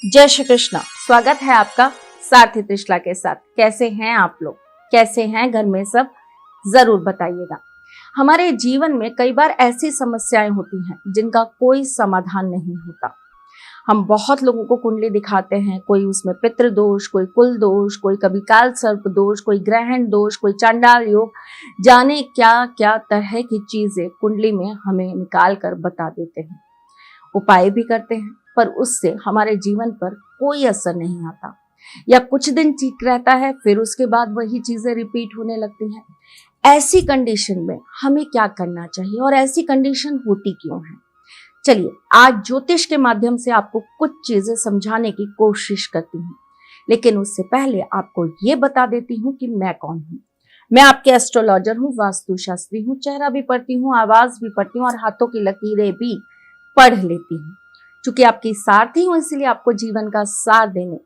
जय श्री कृष्णा। स्वागत है आपका सारथी त्रिशला के साथ। कैसे हैं आप लोग? कैसे हैं घर में सब? जरूर बताइएगा। हमारे जीवन में कई बार ऐसी समस्याएं होती हैं जिनका कोई समाधान नहीं होता। हम बहुत लोगों को कुंडली दिखाते हैं, कोई उसमें पितृ दोष, कोई कुल दोष, कोई कभी काल सर्प दोष, कोई ग्रहण दोष, कोई चांडाल योग, जाने क्या क्या तरह की चीजें कुंडली में हमें निकाल कर बता देते हैं। उपाय भी करते हैं, पर उससे हमारे जीवन पर कोई असर नहीं आता, या कुछ दिन ठीक रहता है, फिर उसके बाद वही चीजें रिपीट होने लगती हैं। ऐसी कंडीशन में हमें क्या करना चाहिए और ऐसी कंडीशन होती क्यों है? चलिए, आज ज्योतिष के माध्यम से आपको कुछ चीजें समझाने की कोशिश करती हूँ, लेकिन उससे पहले आपको ये बता देती हूँ कि मैं कौन हूँ। मैं आपके एस्ट्रोलॉजर हूँ, वास्तुशास्त्री हूँ, चेहरा भी पढ़ती हूँ, आवाज भी पढ़ती हूँ और हाथों की लकीरें भी पढ़ लेती हूँ। चूंकि आपकी सारथी हूं, इसलिए आपको जीवन का सार देने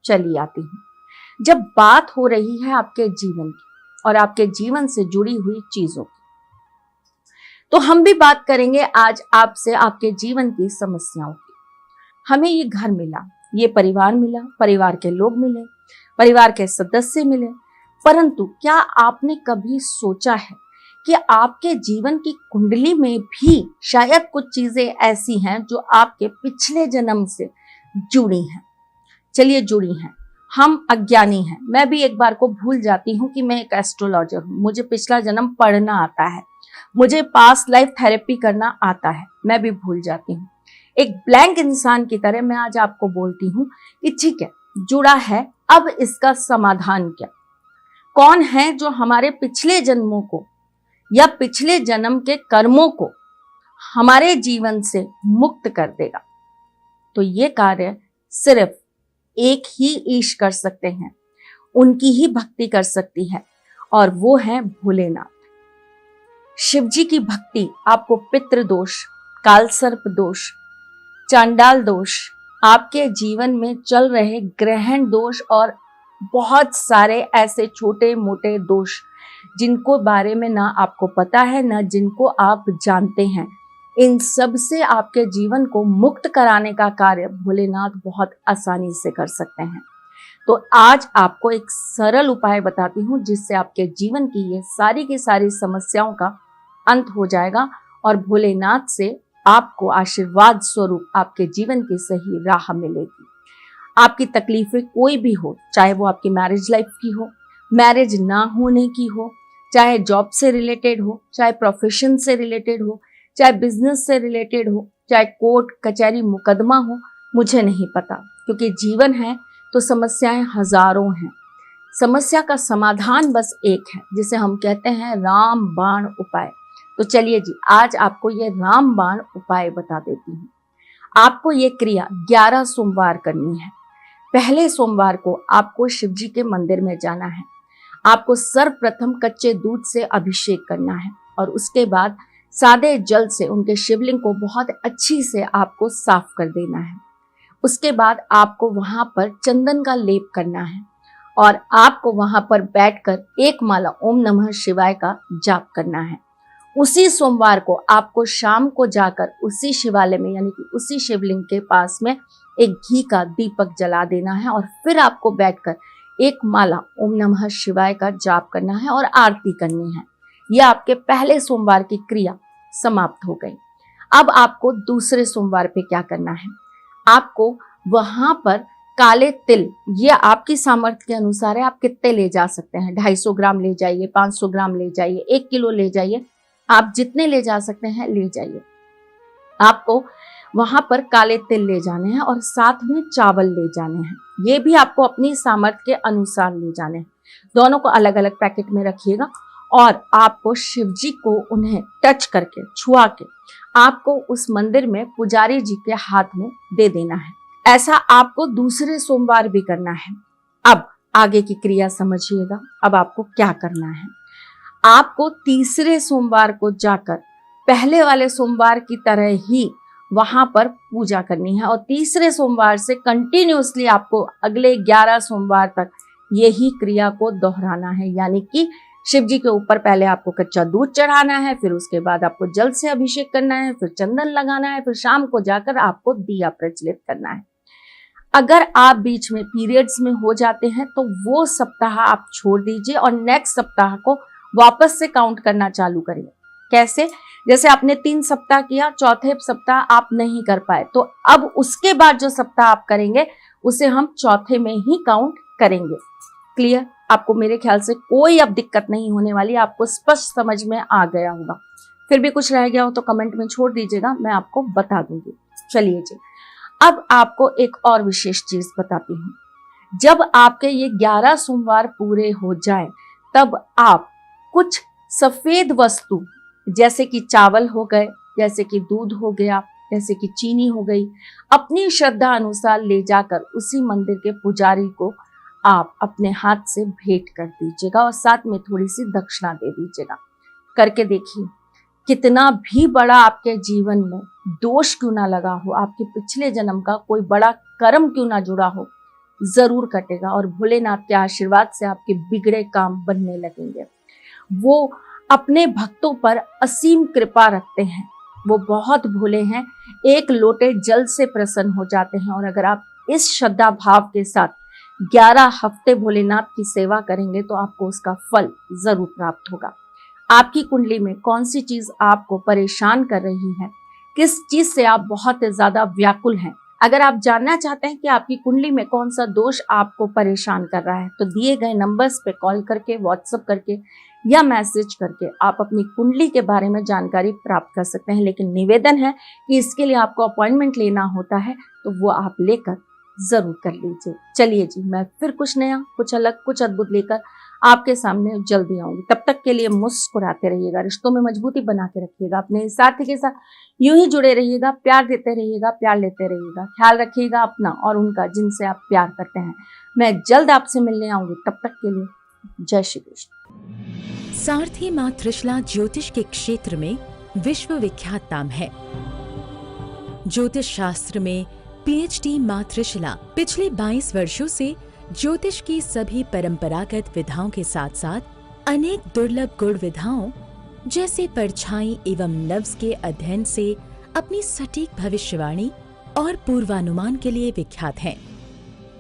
चली आती हूं। जब बात हो रही है आपके जीवन की और आपके जीवन से जुड़ी हुई चीजों की, तो हम भी बात करेंगे आज आपसे आपके जीवन की समस्याओं की। हमें ये घर मिला, ये परिवार मिला, परिवार के लोग मिले, परिवार के सदस्य मिले, परंतु क्या आपने कभी सोचा है कि आपके जीवन की कुंडली में भी शायद कुछ चीजें ऐसी हैं जो आपके पिछले जन्म से जुड़ी हैं? चलिए, जुड़ी हैं। हम अज्ञानी हैं। मैं भी एक बार को भूल जाती हूँ कि मैं एक एस्ट्रोलॉजर हूँ। मुझे पिछला जन्म पढ़ना आता है, मुझे पास्ट लाइफ थेरेपी करना आता है, मैं भी भूल जाती हूँ। एक ब्लैंक इंसान की तरह मैं आज आपको बोलती हूँ कि ठीक है, जुड़ा है, अब इसका समाधान क्या? कौन है जो हमारे पिछले जन्मों को या पिछले जन्म के कर्मों को हमारे जीवन से मुक्त कर देगा? तो ये कार्य सिर्फ एक ही ईश कर सकते हैं, उनकी ही भक्ति कर सकती है, और वो है भोलेनाथ। शिव जी की भक्ति आपको पितृ दोष, काल सर्प दोष, चांडाल दोष, आपके जीवन में चल रहे ग्रहण दोष और बहुत सारे ऐसे छोटे मोटे दोष जिनको बारे में ना आपको पता है, ना जिनको आप जानते हैं, इन सब से आपके जीवन को मुक्त कराने का कार्य भोलेनाथ बहुत आसानी से कर सकते हैं। तो आज आपको एक सरल उपाय बताती हूँ जिससे आपके जीवन की ये सारी की सारी समस्याओं का अंत हो जाएगा और भोलेनाथ से आपको आशीर्वाद स्वरूप आपके जीवन की सही राह मिलेगी। आपकी तकलीफें कोई भी हो, चाहे वो आपकी मैरिज लाइफ की हो, मैरिज ना होने की हो, चाहे जॉब से रिलेटेड हो, चाहे प्रोफेशन से रिलेटेड हो, चाहे बिजनेस से रिलेटेड हो, चाहे कोर्ट कचहरी मुकदमा हो, मुझे नहीं पता, क्योंकि जीवन है तो समस्याएं हजारों हैं। समस्या का समाधान बस एक है, जिसे हम कहते हैं राम बाण उपाय। तो चलिए जी, आज आपको ये राम बाण उपाय बता देती हूँ। आपको ये क्रिया 11 सोमवार करनी है। पहले सोमवार को आपको शिव जी के मंदिर में जाना है। आपको सर्वप्रथम कच्चे दूध से अभिषेक करना है और उसके बाद सादे जल से उनके शिवलिंग को बहुत अच्छी से आपको साफ कर देना है। उसके बाद आपको वहां पर चंदन का लेप करना है और आपको वहां पर बैठकर एक माला ओम नमः शिवाय का जाप करना है। उसी सोमवार को आपको शाम को जाकर उसी शिवालय में, यानी कि उसी शिवलिंग के पास में एक घी का दीपक जला देना है और फिर आपको बैठकर एक माला ओम नमः शिवाय का जाप करना है और आरती करनी है। यह आपके पहले सोमवार की क्रिया समाप्त हो गई। अब आपको दूसरे सोमवार पे क्या करना है? आपको वहां पर काले तिल, ये आपकी सामर्थ्य के अनुसार है, आप कितने ले जा सकते हैं, 250 ग्राम ले जाइए, 500 ग्राम ले जाइए, 1 किलो ले जाइए, आप जितने ले जा सकते हैं ले जाइए। आपको वहां पर काले तिल ले जाने हैं और साथ में चावल ले जाने हैं। ये भी आपको अपनी सामर्थ्य के अनुसार ले जाने हैं। दोनों को अलग अलग पैकेट में रखिएगा और आपको शिव जी को उन्हें टच करके, छुआ के, आपको उस मंदिर में पुजारी जी के हाथ में दे देना है। ऐसा आपको दूसरे सोमवार भी करना है। अब आगे की क्रिया समझिएगा। अब आपको क्या करना है? आपको तीसरे सोमवार को जाकर पहले वाले सोमवार की तरह ही वहां पर पूजा करनी है और तीसरे सोमवार से कंटिन्यूअसली आपको अगले 11 सोमवार तक यही क्रिया को दोहराना है। यानी कि शिव जी के ऊपर पहले आपको कच्चा दूध चढ़ाना है, फिर उसके बाद आपको जल से अभिषेक करना है, फिर चंदन लगाना है, फिर शाम को जाकर आपको दिया प्रज्वलित करना है। अगर आप बीच में पीरियड्स में हो जाते हैं तो वो सप्ताह आप छोड़ दीजिए और नेक्स्ट सप्ताह को वापस से काउंट करना चालू करिए। कैसे? जैसे आपने 3 सप्ताह किया, चौथे सप्ताह आप नहीं कर पाए, तो अब उसके बाद जो सप्ताह आप करेंगे उसे हम चौथे में ही काउंट करेंगे। क्लियर? आपको मेरे ख्याल से कोई अब दिक्कत नहीं होने वाली, आपको स्पष्ट समझ में आ गया होगा। फिर भी कुछ रह गया हो तो कमेंट में छोड़ दीजिएगा, मैं आपको बता दूंगी। चलिए जी, अब आपको एक और विशेष चीज बताती हूँ। जब आपके ये 11 सोमवार पूरे हो जाए तब आप कुछ सफेद वस्तु जैसे कि चावल हो गए, जैसे कि दूध हो गया, जैसे कि चीनी हो गई, अपनी श्रद्धा अनुसार ले जाकर उसी मंदिर के पुजारी को आप अपने हाथ से भेंट कर दीजिएगा और साथ में थोड़ी सी दक्षिणा दे दीजिएगा। करके देखिए, कितना भी बड़ा आपके जीवन में दोष क्यों ना लगा हो, आपके पिछले जन्म का कोई बड़ा कर्म क्यों ना जुड़ा हो, जरूर कटेगा और भोलेनाथ के आशीर्वाद से आपके बिगड़े काम बनने लगेंगे। वो अपने भक्तों पर असीम कृपा रखते हैं, वो बहुत भोले हैं, एक लोटे जल से प्रसन्न हो जाते हैं। और अगर आप इस श्रद्धा भाव के साथ 11 हफ्ते भोलेनाथ की सेवा करेंगे तो आपको उसका फल जरूर प्राप्त होगा। आपकी कुंडली में कौन सी चीज आपको परेशान कर रही है, किस चीज से आप बहुत ज्यादा व्याकुल हैं, अगर आप जानना चाहते हैं कि आपकी कुंडली में कौन सा दोष आपको परेशान कर रहा है तो दिए गए नंबर्स पे कॉल करके, व्हाट्सएप करके या मैसेज करके आप अपनी कुंडली के बारे में जानकारी प्राप्त कर सकते हैं। लेकिन निवेदन है कि इसके लिए आपको अपॉइंटमेंट लेना होता है, तो वो आप लेकर जरूर कर लीजिए। चलिए जी, मैं फिर कुछ नया, कुछ अलग, कुछ अद्भुत लेकर आपके सामने जल्दी आऊंगी। तब तक के लिए मुस्कुराते रहिएगा, रिश्तों में मजबूती बना के रखिएगा, अपने साथी के साथ यूं ही जुड़े रहिएगा, प्यार देते रहिएगा, प्यार लेते रहिएगा। ख्याल रखिएगा अपना और उनका जिनसे आप प्यार करते हैं। मैं जल्द आपसे मिलने आऊंगी, तब तक के लिए जय श्री कृष्ण। सारथी मां त्रिशला ज्योतिष के क्षेत्र में विश्वविख्यात नाम है। ज्योतिष शास्त्र में पीएचडी मां त्रिशला पिछले 22 वर्षों से ज्योतिष की सभी परंपरागत विधाओं के साथ साथ अनेक दुर्लभ गुण विधाओं जैसे परछाई एवं लफ्ज के अध्ययन से अपनी सटीक भविष्यवाणी और पूर्वानुमान के लिए विख्यात हैं।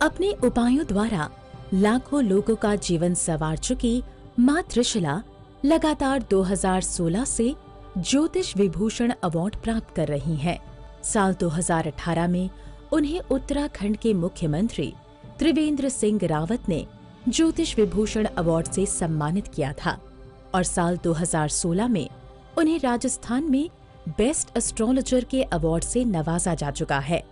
अपने उपायों द्वारा लाखों लोगों का जीवन संवार चुकी मां त्रिशला लगातार 2016 से ज्योतिष विभूषण अवार्ड प्राप्त कर रही हैं। साल 2018 में उन्हें उत्तराखंड के मुख्यमंत्री त्रिवेंद्र सिंह रावत ने ज्योतिष विभूषण अवार्ड से सम्मानित किया था और साल 2016 में उन्हें राजस्थान में बेस्ट एस्ट्रोलॉजर के अवार्ड से नवाजा जा चुका है।